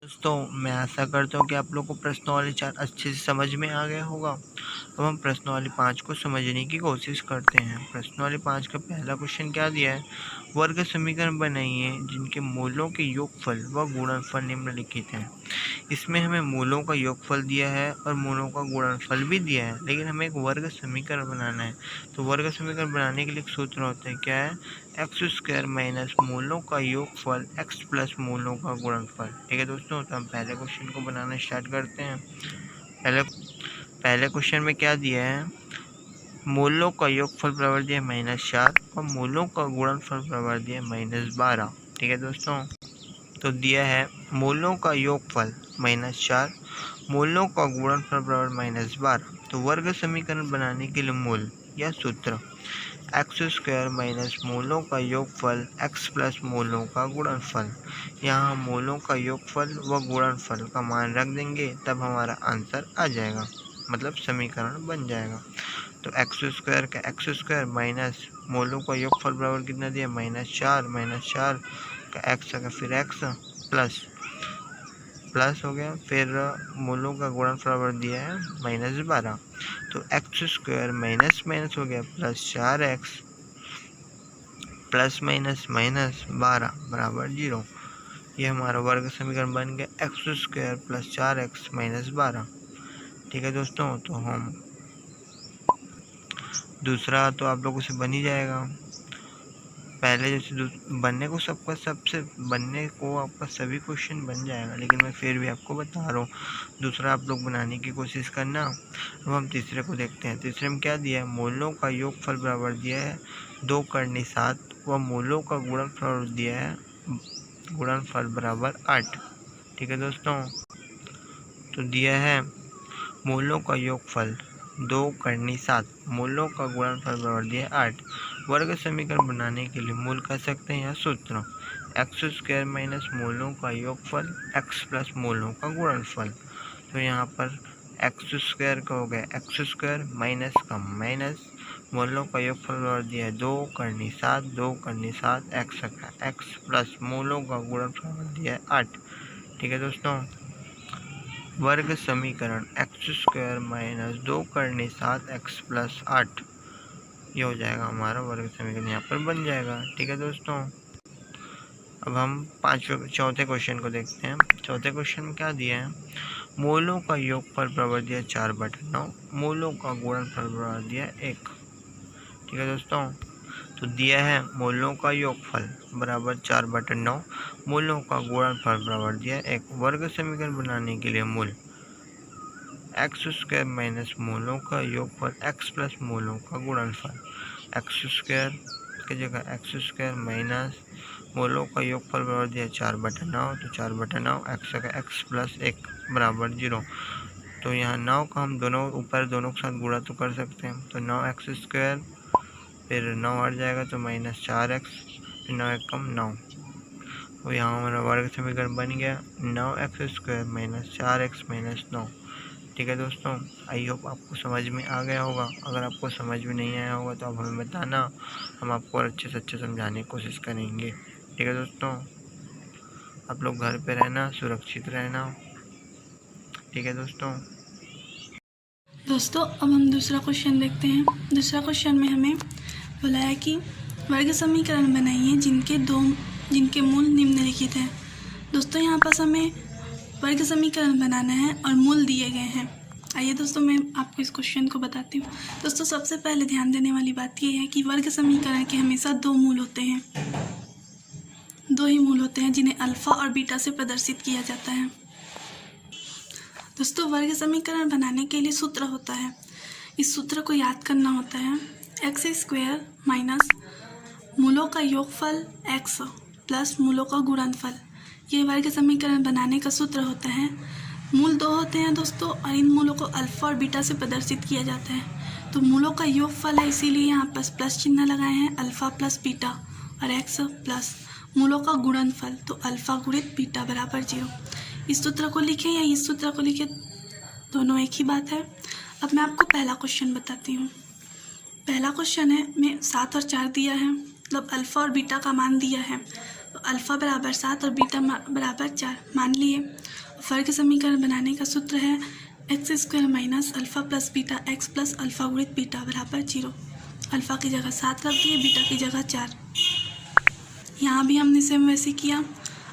दोस्तों मैं आशा करता हूँ कि आप लोग को प्रश्नावली 4 अच्छे से समझ में आ गया होगा। अब हम प्रश्नावली 5 को समझने की कोशिश करते हैं। प्रश्नावली 5 का पहला क्वेश्चन क्या दिया है, वर्ग समीकरण बनाइए जिनके मूलों के योगफल व गुणनफल निम्नलिखित हैं। इसमें हमें मूलों का योगफल दिया है और मूलों का गुणनफल भी दिया है, लेकिन हमें एक वर्ग समीकरण बनाना है। तो वर्ग समीकरण बनाने के लिए एक सूत्र होता है, क्या है, एक्स स्क्वायर माइनस मूलों का योगफल एक्स प्लस मूलों का गुणनफल। ठीक है दोस्तों, तो हम पहले क्वेश्चन को बनाना स्टार्ट करते हैं। पहले क्वेश्चन में क्या दिया है, मूलों का योगफल बराबर दिया है -4 और मूलों का गुणनफल बराबर दिया है -12। ठीक है दोस्तों, तो दिया है मूलों का योगफल -4, मूलों का गुणनफल बराबर -12। तो वर्ग समीकरण बनाने के लिए मूल या सूत्र एक्स स्क्वायर माइनस मूलों का योगफल एक्स प्लस मूलों का गुणनफल। यहाँ मूलों का योगफल व गुणनफल का मान रख देंगे, तब हमारा आंसर आ जाएगा, मतलब समीकरण बन जाएगा। तो एक्स स्क्वायर माइनस मूलों का योगफल बराबर कितना दिया, -4 का एक्स का फिर एक्स प्लस हो गया, फिर मूलों का गुणनफल बराबर दिया है -12। तो एक्स स्क्वायर माइनस माइनस हो गया +4x प्लस माइनस -12 बराबर 0। ये हमारा वर्ग समीकरण बन गया एक्स स्क्वायर प्लस 4x -12। ठीक है दोस्तों, तो हम दूसरा तो आप लोगों से बन ही जाएगा। पहले जैसे बनने को आपका सभी क्वेश्चन बन जाएगा, लेकिन मैं फिर भी आपको बता रहा हूँ, दूसरा आप लोग बनाने की कोशिश करना। अब हम तीसरे को देखते हैं। तीसरे में क्या दिया है, मूलों का योगफल बराबर दिया है 2 करनी 7 व मूलों का गुणनफल दिया है गुणनफल बराबर 8। ठीक है दोस्तों, तो दिया है मूलों का योगफल 2 करनी 7, मूलों का गुणनफल बराबर दिया है 8। वर्ग समीकरण बनाने के लिए मूल कह सकते हैं या सूत्र एक्स स्क्वायर माइनस मूलों का योगफल एक्स प्लस मूलों का गुणनफल। तो यहाँ पर एक्स स्क्वायर का हो गया एक्स स्क्वायर माइनस का माइनस, मूलों का योगफल बराबर दिया है 2 करनी 7 एक्स का एक्स प्लस मूलों का गुणनफल दिया है 8। ठीक है दोस्तों, वर्ग समीकरण एक्स स्क्वायर माइनस 2 करनी 7 एक्स प्लस 8, ये हो जाएगा हमारा वर्ग समीकरण, यहाँ पर बन जाएगा। ठीक है दोस्तों, अब हम चौथे क्वेश्चन को देखते हैं। चौथे क्वेश्चन में क्या दिया है, मूलों का योगफल बराबर दिया 4/9, मूलों का गुणनफल बराबर दिया 1। ठीक है दोस्तों, तो दिया है मूलों का योगफल बराबर 4/9, मूलों का गुणनफल बराबर दिया 1। वर्ग समीकरण बनाने के लिए मूल एक्स स्क्वायर माइनस मूलों का योगफल एक्स प्लस मूलों का गुणनफल, एक्स स्क्वायर की जगह एक्स स्क्वायर माइनस मूलों का योगफल बराबर दिया 4/9, तो 4/9 एक्स का एक्स प्लस 1 बराबर 0। तो यहाँ 9 का हम दोनों के साथ गुणा तो कर सकते हैं, तो 9x स्क्वायर फिर 9 हट जाएगा तो -4x, 9 1 कम 9। तो यहाँ हमारा वर्ग समीकरण बन गया 9x square minus 4x minus 9। ठीक है दोस्तों, आई होप आपको समझ में आ गया होगा। अगर आपको समझ में नहीं आया होगा तो आप हमें बताना, हम आपको अच्छे से अच्छे समझाने की कोशिश करेंगे। ठीक है दोस्तों, आप लोग घर पे रहना, सुरक्षित रहना। ठीक है दोस्तों, अब हम दूसरा क्वेश्चन देखते हैं। दूसरा क्वेश्चन में हमें बोला है कि वर्ग समीकरण बनाइए जिनके मूल निम्नलिखित हैं। दोस्तों यहाँ पास हमें वर्ग समीकरण बनाना है और मूल दिए गए हैं। आइए दोस्तों मैं आपको इस क्वेश्चन को बताती हूँ। दोस्तों सबसे पहले ध्यान देने वाली बात यह है कि वर्ग समीकरण के हमेशा 2 मूल होते हैं, 2 ही मूल होते हैं जिन्हें अल्फा और बीटा से प्रदर्शित किया जाता है। दोस्तों वर्ग समीकरण बनाने के लिए सूत्र होता है, इस सूत्र को याद करना होता है एक्स स्क्वायर माइनस मूलों का योगफल एक्स प्लस मूलों का गुणनफल। ये वर्ग समीकरण बनाने का सूत्र होता है। मूल 2 होते हैं दोस्तों, और इन मूलों को अल्फा और बीटा से प्रदर्शित किया जाता है। तो मूलों का योगफल है, इसीलिए यहाँ पर प्लस चिन्ह लगाए हैं, अल्फा प्लस बीटा, और एक्स प्लस मूलों का गुणनफल, तो अल्फा गुणित बीटा बराबर 0। इस सूत्र को लिखें या इस सूत्र को लिखें, दोनों एक ही बात है। अब मैं आपको पहला क्वेश्चन बताती हूँ। पहला क्वेश्चन है में 7 और 4 दिया है, मतलब अल्फ़ा और बीटा का मान दिया है। तो अल्फ़ा बराबर 7 और बीटा बराबर 4 मान लिए। वर्ग समीकरण बनाने का सूत्र है x square minus alpha plus beta x plus alpha गुणित बीटा बराबर 0। अल्फ़ा की जगह 7 रख दिए, बीटा की जगह 4। यहाँ भी हमने सेम वैसे किया।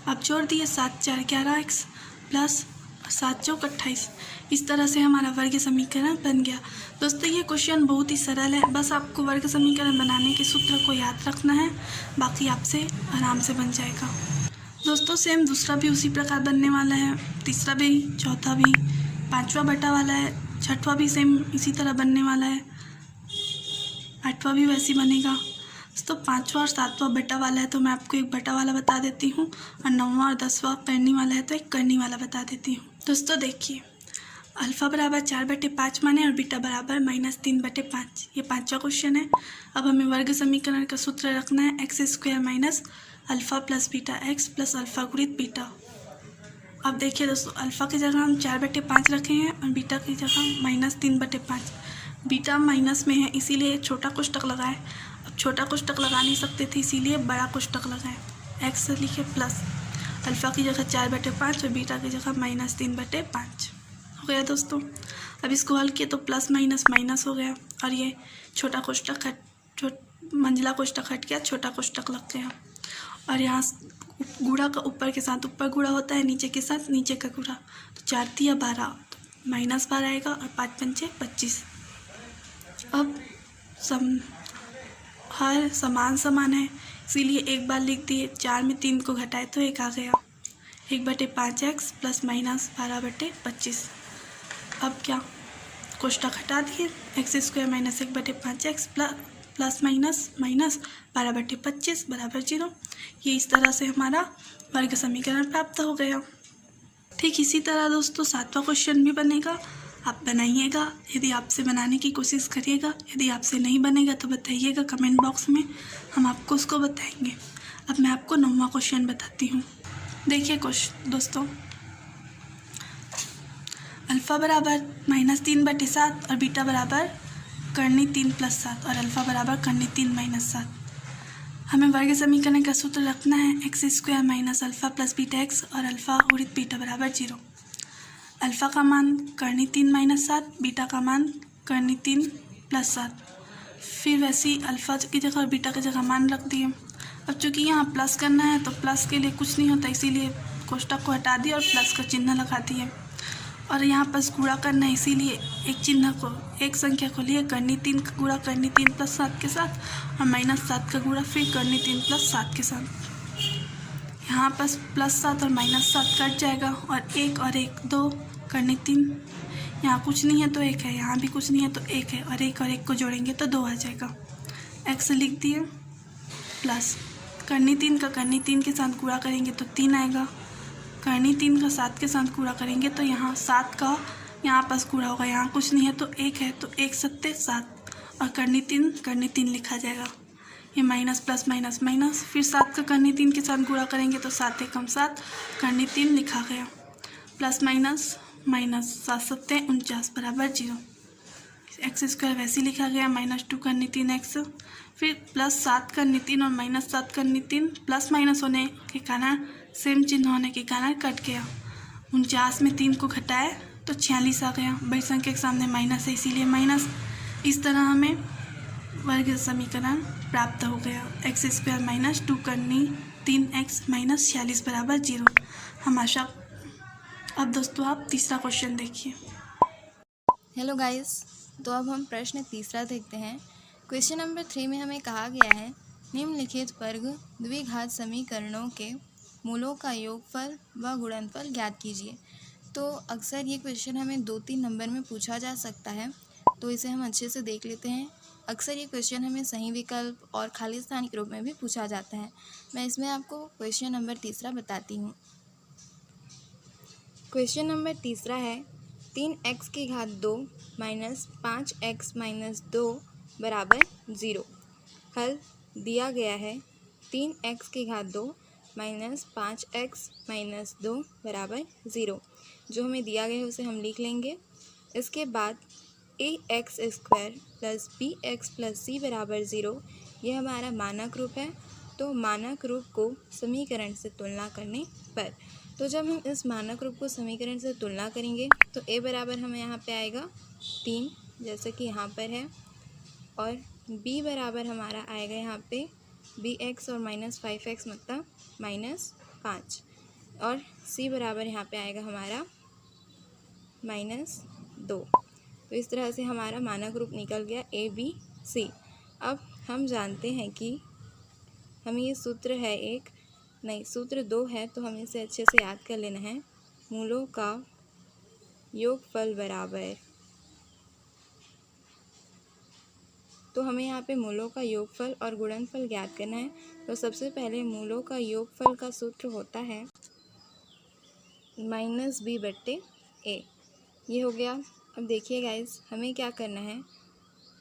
अब जोड़ दिए 7 4 11 एक्स प्लस 7 चौक 28। इस तरह से हमारा वर्ग समीकरण बन गया। दोस्तों ये क्वेश्चन बहुत ही सरल है, बस आपको वर्ग समीकरण बनाने के सूत्र को याद रखना है, बाकी आपसे आराम से बन जाएगा। दोस्तों सेम दूसरा भी उसी प्रकार बनने वाला है, तीसरा भी, चौथा भी, पांचवा बटा वाला है, छठवां भी सेम इसी तरह बनने वाला है, आठवां भी वैसे बनेगा। तो पांचवा और सातवां बटा वाला है तो मैं आपको एक बटा वाला बता देती हूँ, और नौवां और 10वां करनी वाला है तो एक करनी वाला बता देती हूँ। दोस्तों देखिए, अल्फ़ा बराबर 4/5 माने और बीटा बराबर -3/5, ये पांचवा क्वेश्चन है। अब हमें वर्ग समीकरण का सूत्र रखना है x square minus alpha plus beta x plus alpha गुणित बीटा। अब देखिए दोस्तों, अल्फ़ा की जगह हम 4/5 रखे हैं और बीटा की जगह -3/5। बीटा माइनस में है इसीलिए छोटा कोष्टक लगाए। अब छोटा कोष्टक लगा नहीं सकते थे इसीलिए बड़ा कोष्टक लगाए। एक्स लिखे प्लस अल्फ़ा की जगह 4/5 और बीटा की जगह -3/5 हो गया दोस्तों। अब इसको हल किए तो प्लस माइनस माइनस हो गया और ये छोटा कोष्टक मंझला कोष्टक हट गया, छोटा कोष्टक लग गया। और यहाँ गुणा का ऊपर के साथ ऊपर गुणा होता है, नीचे के साथ नीचे का गुणा। तो 4 दिया 12, तो -12 आएगा और 5 पंचे 25। अब हर समान है इसीलिए एक बार लिख दिए। 4 में 3 को घटाए तो 1 आ गया। 1/5x plus minus 12/25। अब क्या, कोष्टक हटा दिए, x square minus 1/5x plus minus 12/25 बराबर 0। ये इस तरह से हमारा वर्ग समीकरण प्राप्त हो गया। ठीक इसी तरह दोस्तों 7वां क्वेश्चन भी बनेगा, आप बनाइएगा। यदि आपसे बनाने की कोशिश करिएगा, यदि आपसे नहीं बनेगा तो बताइएगा कमेंट बॉक्स में, हम आपको उसको बताएंगे। अब मैं आपको 9वां क्वेश्चन बताती हूँ। देखिए दोस्तों, अल्फ़ा बराबर -3/7 और बीटा बराबर करनी 3 + 7 और अल्फ़ा बराबर करनी 3 - 7। हमें वर्ग समीकरण का सूत्र रखना है x square minus alpha plus beta x और अल्फ़ा गुणित बीटा बराबर 0। अल्फ़ा का मान करनी 3 - 7, बीटा का मान करनी 3 + 7। फिर वैसे ही अल्फ़ा की जगह और बीटा की जगह मान रख दिए। अब चूँकि यहाँ प्लस करना है तो प्लस के लिए कुछ नहीं होता, इसीलिए कोष्टक को हटा दिया और प्लस का चिन्ह लगा दिए। और यहाँ पर गुणा करना है इसीलिए एक संख्या को लिए करनी 3 का गुणा करनी 3 + 7 के साथ और -7 का गुणा फिर करनी 3 + 7 के साथ। यहाँ पर +7 और -7 कट जाएगा और 1 और 1 2 करनी 3। यहाँ कुछ नहीं है तो 1 है, यहाँ भी कुछ नहीं है तो 1 है और 1 को जोड़ेंगे तो 2 आ जाएगा। एक्स लिख दिए प्लस करनी 3 का करनी 3 के साथ गुणा करेंगे तो 3 आएगा। करनी 3 का 7 के साथ गुणा करेंगे तो यहाँ 7 का यहाँ पास गुणा होगा, यहाँ कुछ नहीं है तो 1 है तो 1 7 7 और करनी 3 लिखा जाएगा। ये माइनस प्लस माइनस माइनस, फिर 7 का करनी 3 के साथ गुणा करेंगे तो 7 × 7 करनी 3 लिखा गया। प्लस माइनस माइनस 7 7 49 बराबर 0। एक्स स्क्वायर वैसे ही लिखा गया, -2 करनी 3x, फिर +7 करनी 3 और -7 करनी 3 प्लस माइनस होने के कारण सेम चिन्ह होने के कारण कट गया। 49 में 3 को घटाए तो 46 आ गया। बड़ी संख्या के सामने माइनस है इसीलिए माइनस। इस तरह हमें वर्ग समीकरण प्राप्त हो गया। एक्स स्क्वायर -2 करनी 3x -46 बराबर 0। हम आशा। अब दोस्तों आप तीसरा क्वेश्चन देखिए। हेलो गाइस, तो अब हम प्रश्न तीसरा देखते हैं। क्वेश्चन नंबर 3 में हमें कहा गया है निम्नलिखित वर्ग द्विघात समीकरणों के मूलों का योगफल व गुणनफल ज्ञात कीजिए। तो अक्सर ये क्वेश्चन हमें 2-3 नंबर में पूछा जा सकता है, तो इसे हम अच्छे से देख लेते हैं। अक्सर ये क्वेश्चन हमें सही विकल्प और खाली स्थान के रूप में भी पूछा जाता है। मैं इसमें आपको क्वेश्चन नंबर तीसरा बताती हूँ। क्वेश्चन नंबर तीसरा है 3x की घात 2 माइनस 5x माइनस 2 बराबर 0। हल दिया गया है 3x की घात 2 माइनस 5x माइनस 2 बराबर 0। जो हमें दिया गया है उसे हम लिख लेंगे। इसके बाद ax square plus bx plus c बराबर 0, यह हमारा मानक रूप है। तो मानक रूप को समीकरण से तुलना करने पर तो जब हम इस मानक रूप को समीकरण से तुलना करेंगे तो a बराबर हमें यहाँ पे आएगा 3, जैसे कि यहाँ पर है, और b बराबर हमारा आएगा यहाँ पे bx और -5x मतलब -5, और c बराबर यहाँ पे आएगा हमारा -2। तो इस तरह से हमारा मानक रूप निकल गया a b c। अब हम जानते हैं कि हमें ये सूत्र है सूत्र 2 है, तो हमें इसे अच्छे से याद कर लेना है। मूलों का योगफल बराबर, तो हमें यहाँ पे मूलों का योगफल और गुणनफल ज्ञात करना है। तो सबसे पहले मूलों का योगफल का सूत्र होता है -b/a। ये हो गया। अब देखिए गाइस, हमें क्या करना है,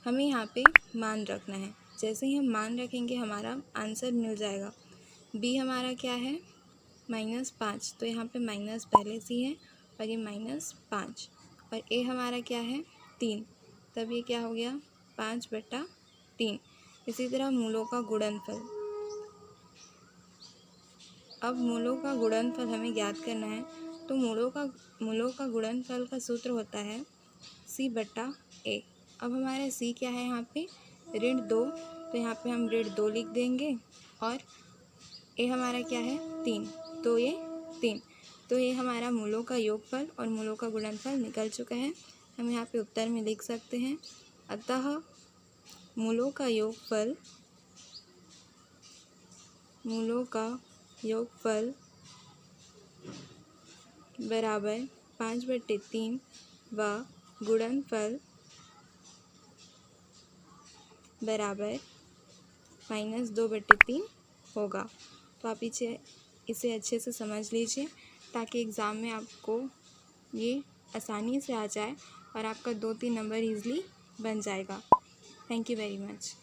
हमें यहाँ पे मान रखना है। जैसे ही हम मान रखेंगे हमारा आंसर मिल जाएगा। b हमारा क्या है -5, तो यहाँ पे माइनस पहले से ही है और ये -5, और a हमारा क्या है 3, तब ये क्या हो गया 5/3। इसी तरह मूलों का गुणनफल, अब मूलों का गुणनफल हमें ज्ञात करना है। तो मूलों का गुणनफल का सूत्र होता है c/a। अब हमारा c क्या है यहाँ पे -2, तो यहाँ पे हम -2 लिख देंगे, और a हमारा क्या है 3, तो ये 3। तो ये हमारा मूलों का योगफल और मूलों का गुणनफल निकल चुका है। हम यहाँ पे उत्तर में लिख सकते हैं, अतः मूलों का योगफल बराबर 5/3 व गुणनफल बराबर -2/3 होगा। तो आप इसे अच्छे से समझ लीजिए, ताकि एग्ज़ाम में आपको ये आसानी से आ जाए और आपका 2-3 नंबर ईज़िली बन जाएगा। Thank you very much.